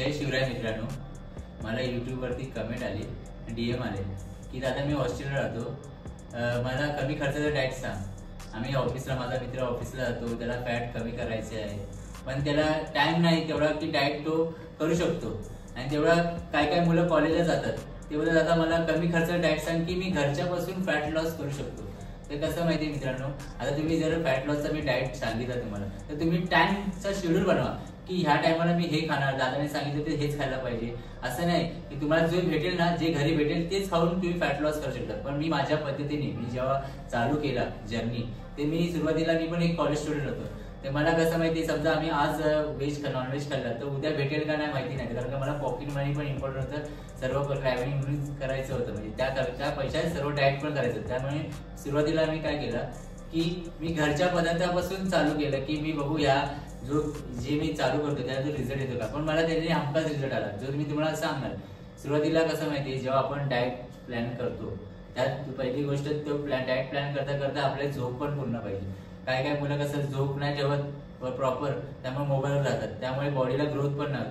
जय शिवराय मित्रांनो, मला यूट्यूबवरती कमेंट आली, DM आले की दादा मी हॉस्टेलला राहतो, मला कमी खर्चाचं डाएट सांग। आम्ही ऑफिसला, माझा मित्र ऑफिसला जातो, त्याला फॅट कमी करायचे आहे, पण त्याला टाइम नाही तेवढा की डाएट तो करू शकतो। आणि तेवढा काय मुलं कॉलेजला जातात, ते बोलतात दादा मला कमी खर्चाचं डाएट सांग की मी घरच्यापासून फॅट लॉस करू शकतो। ते कसं माहिती मित्रांनो, आता तुम्ही जर फॅट लॉसचा मी डाएट सांगितलं तुम्हाला, तर तुम्ही टाइमचा शेड्यूल बनवा की ह्या टायमाला मी हे खाणार, दादाने सांगितलं ते हेच खायला पाहिजे। असं नाही की तुम्हाला जे भेटेल ना, जे घरी भेटेल तेच खाऊन तुम्ही फॅट लॉस करू शकता। पण मी माझ्या पद्धतीने मी जेव्हा चालू केला जर्नी, ते मी सुरुवातीला मी पण एक कॉलेज स्टुडंट होतो, ते मला कसं माहिती, समजा आम्ही आज व्हेज नॉनव्हेज खाल्लं तर उद्या भेटेल का नाही माहिती नाही, कारण का मला पॉकेट मनी पण इम्पॉर्टंट होतं, सर्व ट्रॅव्हलिंग करायचं होतं, म्हणजे त्या पैशात सर्व डाएट पण करायचं। त्यामुळे सुरुवातीला मी काय केलं की मी घरच्या पदार्थापासून चालू केलं की मी बघू या जे मी चालू करतो त्याचा जो रिझल्ट येतो का, पण मला त्याने हमखास रिझल्ट आला, जो मी तुम्हाला सांगणार। सुरुवातीला कसं माहिती, जेव्हा आपण डाएट प्लॅन करतो त्यात पहिली गोष्ट, तो डाएट प्लॅन करता करता आपल्याला झोप पण पूर्ण पाहिजे। काय मुलं कसं झोप नाही ठेवत प्रॉपर, त्यामुळे मोबाईलवर जातात, त्यामुळे बॉडीला ग्रोथ पण नाही।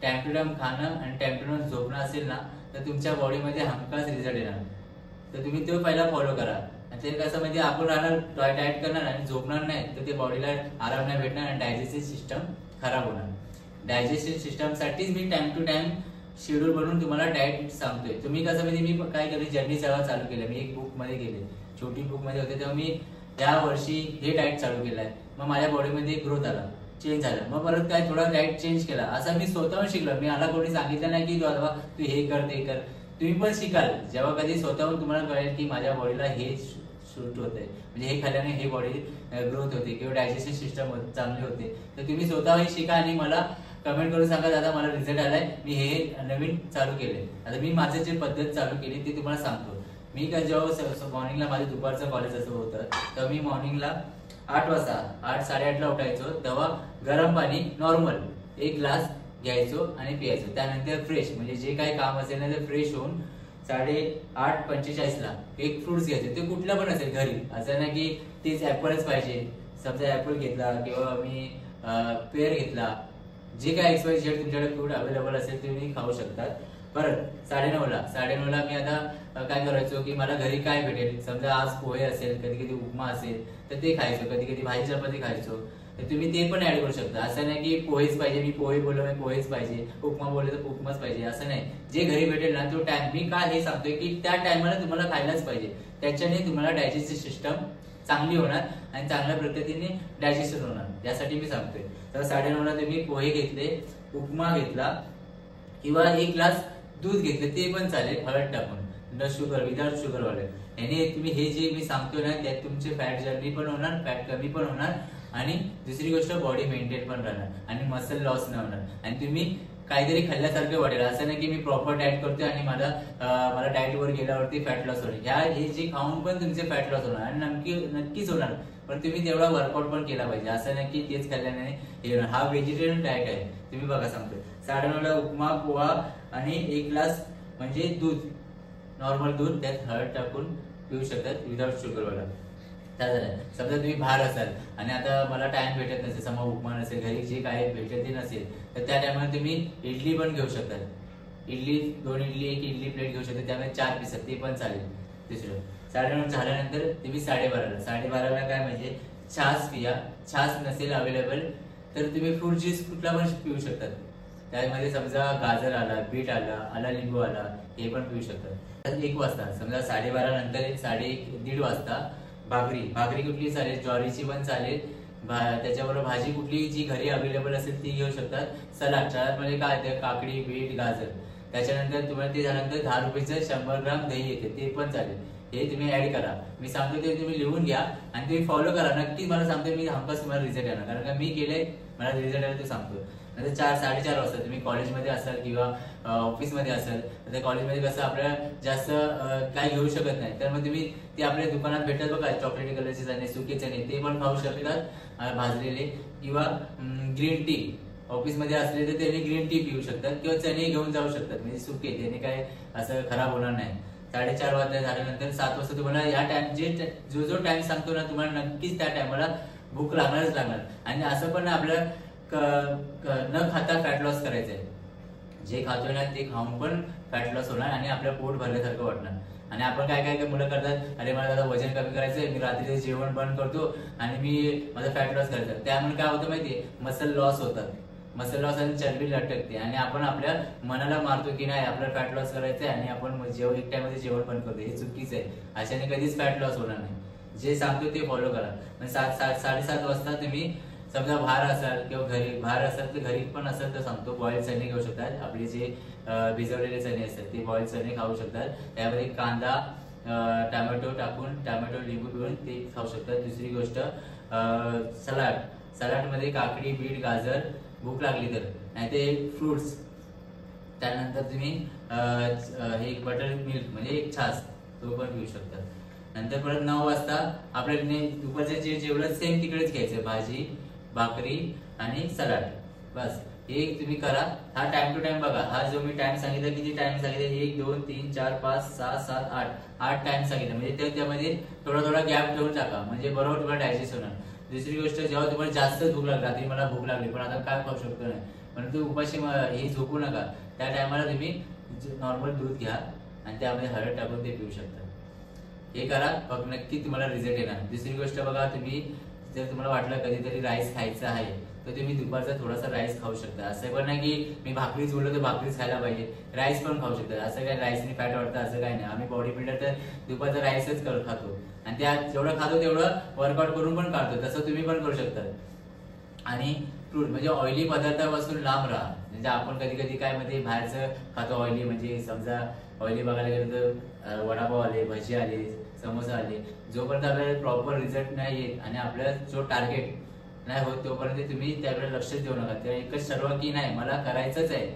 टाइम टू टाइम खाणं आणि टाइम टू टाइम झोपणं असेल ना, तर तुमच्या बॉडीमध्ये हमखास रिझल्ट येणार। तर तुम्ही तो पहिला फॉलो करा। ते कसं म्हणजे आपण राहणार डाएट करणार आणि झोपणार नाही, तर ते बॉडीला आराम नाही भेटणार आणि डायजेस्टिव्ह सिस्टम खराब होणार। डायजेस्टिव्ह सिस्टम साठीच मी टाइम टू टाइम शेड्यूल बनवून तुम्हाला डाएट सांगतोय। तुम्ही कसं म्हणजे मी काय केलं, जर्नी जेव्हा चालू केलं, मी एक बुक मध्ये गेले, छोटी बुक मध्ये होते, तेव्हा मी या वर्षी हे डाएट चालू केलंय, मग माझ्या बॉडीमध्ये ग्रोथ आला, चेंज झाला, मग परत काय थोडा डाएट चेंज केला। असं मी स्वतःहून शिकलो, मी मला कोणी सांगितलं नाही की बाबा तू हे कर ते कर। तुम्ही पण शिकाल जेव्हा कधी स्वतःहून तुम्हाला कळेल की माझ्या बॉडीला हे सूट होते, म्हणजे हे खाल्ल्याने हे बॉडी ग्रोथ होते किंवा डायजेस्टिव्ह सिस्टम चांगली होते, तर तुम्ही स्वतःही शिका आणि मला कमेंट करून सांगा दादा मला रिझल्ट आलाय, मी हे नवीन चालू केले। आता मी माझं जे पद्धत चालू केली ते तुम्हाला सांगतो। मी काय जेव्हा मॉर्निंगला माझं दुपारचं कॉलेज असं होतं, तेव्हा मी मॉर्निंगला 8 वाजता 8-8:30ला उठायचो, तेव्हा गरम पाणी नॉर्मल 1 ग्लास घ्यायचो आणि प्यायचो। त्यानंतर फ्रेश, म्हणजे जे काही काम असेल ना ते फ्रेश होऊन 8:45ला एक फ्रुट्स घ्यायचे, ते कुठला पण असेल घरी, असं नाही की तेच ऍपलच पाहिजे। समजा ऍपल घेतला किंवा मी पेअर घेतला, जे काय XYZ तुमच्याकडे फ्रूट अवेलेबल असेल ते तुम्ही खाऊ शकतात। परत 9:30ला मी आता काय करायचो की मला घरी काय भेटेल, समजा आज पोहे असेल, कधी कधी उपमा असेल तर ते खायचो, कधी कधी भाजी चपाती खायचो, तर तुम्ही ते पण ऍड करू शकता। असं नाही की पोहेच पाहिजे, मी पोहे बोललो मी पोहेच पाहिजे, उपमा बोलले तर उपमाच पाहिजे, असं नाही। जे घरी भेटेल ना तो टाइम, मी काय हे सांगतोय की त्या टायमाला तुम्हाला खायलाच पाहिजे, त्याच्याने तुम्हाला डायजेस्टिव्ह सिस्टम चांगली होणार आणि चांगल्या पद्धतीने डायजेशन होणार, यासाठी मी सांगतोय। तर 9:30ला तुम्ही पोहे घेतले, उपमा घेतला किंवा 1 ग्लास दूध घेतले ते पण चालेल, हळद टाकून, न शुगर, विदाउट शुगर वाले। याने तुम्ही हे जे मी सांगतोय ना त्यात तुमचे फॅट जर्नी पण होणार, फॅट कमी पण होणार आणि दुसरी गोष्ट बॉडी मेंटेन पण राहणार आणि मसल लॉस नाही होणार आणि तुम्ही काहीतरी खाल्ल्यासारखं वाटेल। असं नाही की मी प्रॉपर डाएट करतोय आणि मला डाएट वर गेल्यावरती फॅट लॉस होणार, हे जे खाऊन पण तुमचे फॅट लॉस होणार आणि नक्कीच होणार, पण तुम्ही तेवढा वर्कआउट पण केला पाहिजे। असं नाही की तेच खाल्ल्याने हे होणार। हा व्हेजिटेरियन डाएट आहे, तुम्ही बघा सांगतोय। 9:30ला उपमा, पोहा आणि 1 ग्लास म्हणजे दूध, नॉर्मल दूध, त्यात हळद टाकून पिऊ शकतात विदाउट शुगर वाला। समजा तुम्ही बाहेर असाल आणि आता मला टाइम भेटत नसेल, समजा उपमा नसेल, घरी जे काय भेटत ते नसेल, तर त्या टायमाला तुम्ही इडली पण घेऊ शकतात। इडली 2 इडली 1 इडली प्लेट घेऊ शकता, त्यामुळे 4 पीस ते पण चालेल। दुसरं 9:30 झाल्यानंतर तुम्ही 12:30ला काय म्हणजे छास पिया, छास नसेल अवेलेबल तर तुम्ही फ्रूट ज्यूस कुठला पण पिऊ शकतात, त्यामध्ये समजा गाजर आला, बीट आला, लिंबू आला, हे पण पिऊ शकतात। 1 वाजता समजा 12:30 नंतर 1:30 वाजता भाकरी कुठली चालेल, ज्वारीची पण चालेल, त्याच्याबरोबर भाजी कुठली जी घरी अवेलेबल असेल ती घेऊ शकतात। सलाड मध्ये काय येते, काकडी, बीट, गाजर, त्याच्यानंतर तुम्हाला ते झाल्यानंतर 10 रुपयाचं 100 ग्राम दही येते, ते पण चालेल, हे तुम्ही ऍड करा। मी सांगतो ते तुम्ही लिहून घ्या आणि तुम्ही फॉलो करा, नक्कीच मला सांगतो मी हमखास तुम्हाला रिझल्ट येणार, कारण का मी केलंय, मला रिझल्ट आला ते सांगतो। नंतर 4-4:30 वाजता तुम्ही कॉलेजमध्ये असाल किंवा ऑफिसमध्ये असाल, तर कॉलेजमध्ये कसं आपल्याला जास्त काय घेऊ शकत नाही, तर मग तुम्ही ते आपल्या दुकानात भेटतात बघा, चॉकलेटी कलरचे चणे, सुके चणे, ते पण खाऊ शकतात भाजलेले, किंवा ग्रीन टी, ऑफिसमध्ये असले तर त्यांनी ग्रीन टी पिऊ शकतात किंवा चणे घेऊन जाऊ शकतात, म्हणजे सुके, त्याने काय असं खराब होणार नाही। 4:30 वाजता झाल्यानंतर 7 वाजता तुम्हाला या टाइम जो टाइम सांगतो ना, तुम्हाला नक्कीच त्या टायमाला भूक लागणारच लागणार। आणि असं पण आपल्याला न खाता फॅट लॉस करायचंय, जे खातोय ना ते खाऊन पण फॅट लॉस होणार आणि आपलं पोट भरल्यासारखं वाटणार. आणि आपण काय काय मुलं करतात, अरे मला दादा वजन कमी करायचंय, मी रात्रीचं जेवण बंद करतो आणि मी माझं फॅट लॉस करायचं. त्यामुळे काय होतं माहितीये, मसल लॉस होतात. मसल लॉस आणि चरबी लटकते आणि आपण आपल्या मनाला मारतो की नाही आपल्याला फॅट लॉस करायचंय आणि आपण एक टाइममध्ये जेवण बंद करतो. हे चुकीचं आहे. अशाने कधीच फॅट लॉस होणार नाही. जे सांगतो ते फॉलो करा. म्हणजे 7:30 वाजता तुम्ही समजा बाहेर असाल किंवा घरी बाहेर असाल तर घरी पण असाल तर सांगतो बॉइल्ड चणे घेऊ शकतात. आपले जे भिजवलेले चणे असतात ते बॉइल्ड चणे खाऊ शकतात. त्यामध्ये कांदा टोमॅटो टाकून टोमॅटो लिंबू पिळून ते खाऊ शकतात. दुसरी गोष्ट सलाडमध्ये काकडी बीट गाजर भूक लागली तर, नाही ते फ्रुट्स. त्यानंतर तुम्ही हे बटर मिल्क म्हणजे एक छास तो पण पिऊ शकता. नंतर परत 9 वाजता आपल्याला दुपारचं जे जेवलं सेम तिकडेच घ्यायचं, भाजी भाकरी आणि सलाड. बस हे तुम्ही करा. हा टाइम टू टाइम बघा. हा जो मी टाइम सांगितलं, किती टाइम सांगितलं, 1 2 3 4 5 6 7 8 टाइम सांगितलं. म्हणजे त्यामध्ये थोडा थोडा गॅप ठेवून टाका, म्हणजे बरोबर तुम्हाला डायजेस्ट होणार. दुसरी गोष्ट, जेव्हा तुम्हाला जास्त भूक लागली, रात्री मला भूक लागली पण आता काय खाऊ शकतो नाही, परंतु उपाशी हे झोपू नका. त्या टायमाला तुम्ही नॉर्मल दूध घ्या आणि त्यामध्ये हळद टाकून ते पिऊ शकता. हे करा, मग नक्की तुम्हाला रिझल्ट येणार. दुसरी गोष्ट बघा, तुम्ही जर तुम्हाला वाटलं कधीतरी राईस खायचं आहे तर तुम्ही दुपारचा थोडासा राईस खाऊ शकता. असं पण नाही की मी भाकरीच बोललो तर भाकरीच खायला पाहिजे, राईस पण खाऊ शकता. असं काय राईसने फॅट वाढतं असं काय नाही. आम्ही बॉडी बिल्डर तर दुपारचा राईसच खातो आणि त्या जेवढं खातो तेवढं वर्कआउट करून पण काढतो. तसं तुम्ही पण करू शकता. आणि फ्रूट म्हणजे ऑइली पदार्थापासून लांब राहा. म्हणजे आपण कधी कधी काय म्हणजे बाहेरचं खातो ऑइली, म्हणजे समजा ऑइली बघायला गेलं तर वडापाव आले, भजी आले, समोसा आले. जोपर्यंत आपल्याला प्रॉपर रिझल्ट नाही येत आणि आपल्याला जो टार्गेट नाही होत तोपर्यंत तुम्ही त्याकडे लक्षच देऊ नका. तेव्हा एकच ठरवा की नाही मला करायचंच आहे,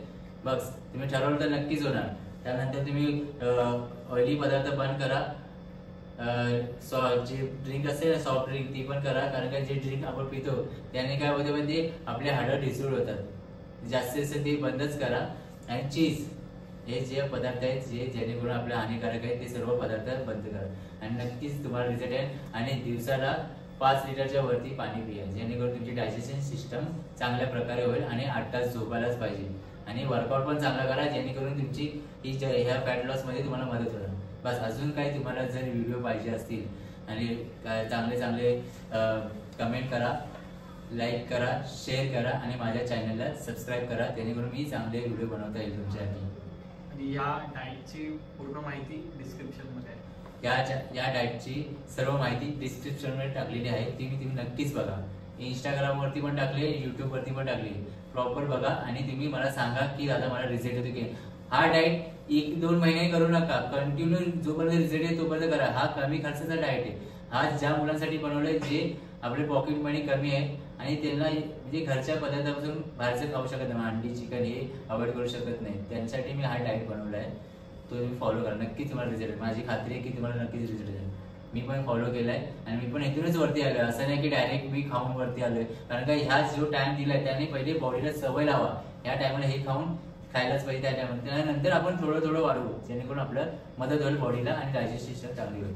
बस तुम्ही ठरवलं तर नक्कीच होणार. त्यानंतर तुम्ही ऑइली पदार्थ बंद करा. जे ड्रिंक असते ना सॉफ्ट ड्रिंक ती पण करा, कारण का जे ड्रिंक आपण पितो त्याने काय होतं म्हणजे आपले हाडं ढिसूळ होतात. जास्तीत जास्त ते बंदच करा. आणि चीज हे जे पदार्थ आहेत जे जेणेकरून आपल्या हानिकारक आहेत ते सर्व पदार्थ बंद करा आणि नक्कीच तुम्हाला रिझल्ट येईल. आणि दिवसाला 5 लिटरच्या वरती पाणी पिया, जेणेकरून तुमची डायजेशन सिस्टम चांगल्या प्रकारे होईल. आणि 8 तास झोपायलाच पाहिजे. आणि वर्कआउट पण चांगला करा, जेणेकरून तुमची ह्या फॅट लॉस मध्ये तुम्हाला मदत होणार. बस अजून काही तुम्हाला जर व्हिडिओ पाहिजे असतील आणि चांगले चांगले कमेंट करा, लाईक करा, शेअर करा आणि माझ्या चॅनलला सबस्क्राईब करा, जेणेकरून मी चांगले व्हिडिओ बनवता येईल तुमच्यासाठी. आणि या डाएटची पूर्ण माहिती डिस्क्रिप्शन मध्ये आहे. या डाएटची सर्व माहिती डिस्क्रिप्शन मध्ये टाकलेली आहे. ती तुम्ही नक्कीच बघा. इंस्टाग्राम वरती पण टाकले, युट्यूब वरती पण टाकले. प्रॉपर बघा आणि तुम्ही मला सांगा की दादा मला रिझल्ट येतो की. हा डाएट 1-2 महिने करू नका, कंटिन्यू जोपर्यंत रिझल्ट येतो तोपर्यंत करा. हा कमी खर्चाचा डाएट आहे. हा ज्या मुलांसाठी बनवलाय जे आपले पॉकेट मनी कमी आहे आणि त्यांना म्हणजे घरच्या पदार्थापासून बाहेरचं खाऊ शकत नाही, अंडी चिकन हे अवॉइड करू शकत नाही, त्यांच्यासाठी मी हा डाएट बनवलाय. तो तुम्ही फॉलो करा, नक्की तुम्हाला रिझल्ट. माझी खात्री आहे की तुम्हाला नक्कीच रिझल्ट येईल. मी पण फॉलो केलाय आणि मी पण इथूनच वरती आलोय. असं नाही की डायरेक्ट मी खाऊन वरती आलोय, कारण का ह्या जो टाइम दिलाय त्याने पहिले बॉडीला सवय लावा. या टायमाला हे खाऊन खायलाच पाहिजे त्या टायमाला. त्यानंतर आपण थोडं थोडं वाढवू, जेणेकरून आपलं मदत होईल बॉडीला आणि डायजेस्ट सिस्टम चांगली होईल.